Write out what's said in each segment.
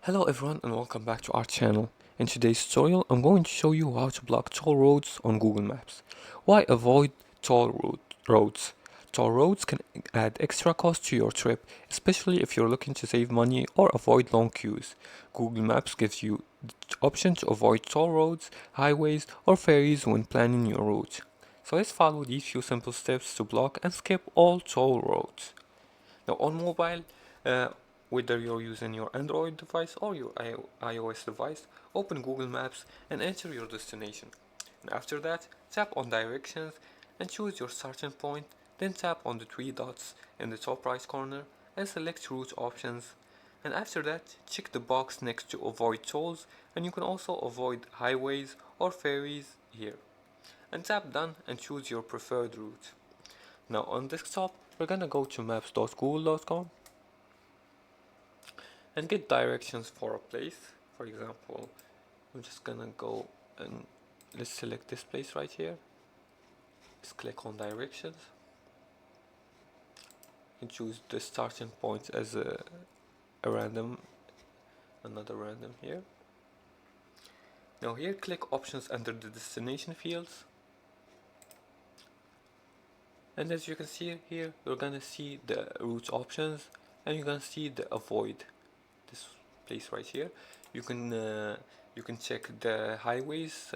Hello everyone and welcome back to our channel. In today's tutorial I'm going to show you how to block toll roads on Google Maps. Why avoid roads? Toll roads can add extra cost to your trip, especially if you're looking to save money or avoid long queues. Google Maps gives you the option to avoid toll roads, highways or ferries when planning your route. So let's follow these few simple steps to block and skip all toll roads. Now on mobile, uh, whether you're using your Android device or your iOS device, open Google Maps and enter your destination. And after that, tap on directions and choose your starting point, then tap on the three dots in the top right corner and select route options. And after that, check the box next to avoid tolls, and you can also avoid highways or ferries here. And tap done and choose your preferred route. Now on desktop, we're gonna go to maps.google.com and get directions for a place. For example, I'm just gonna go and let's select this place right here. Let's click on directions and choose the starting point as a random, another random here. Now here click options under the destination fields. And as you can see here, you're gonna see the route options and you're gonna see the avoid. This place right here. You can check the highways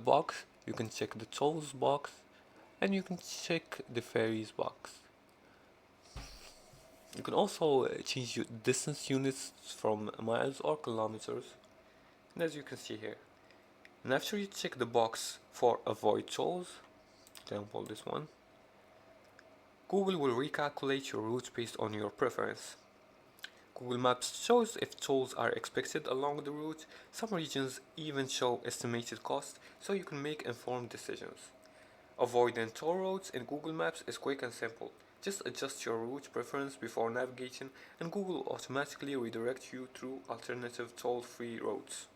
box. You can check the tolls box, and you can check the ferries box. You can also change your distance units from miles or kilometers, and as you can see here. And after you check the box for avoid tolls, example this one, Google will recalculate your route based on your preference. Google Maps shows if tolls are expected along the route. Some regions even show estimated cost, so you can make informed decisions. Avoiding toll roads in Google Maps is quick and simple. Just adjust your route preference before navigating and Google will automatically redirect you through alternative toll-free routes.